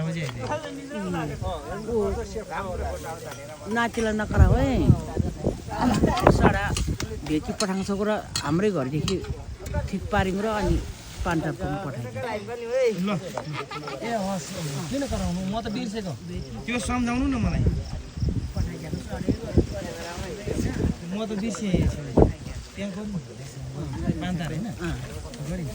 बजे नातिलाई नकरा है साडा भेची पठाउँछ र हाम्रै घरदेखि ठिक पारिङ र अनि पान्टापुरमा पठाइदियो ल ए हस् किन कराउनु म त बिर्सेको त्यो सम्झाउनु न मलाई म त बिर्सेँ त्यहाँ गर्नु पान्ता हैन गरिन्छ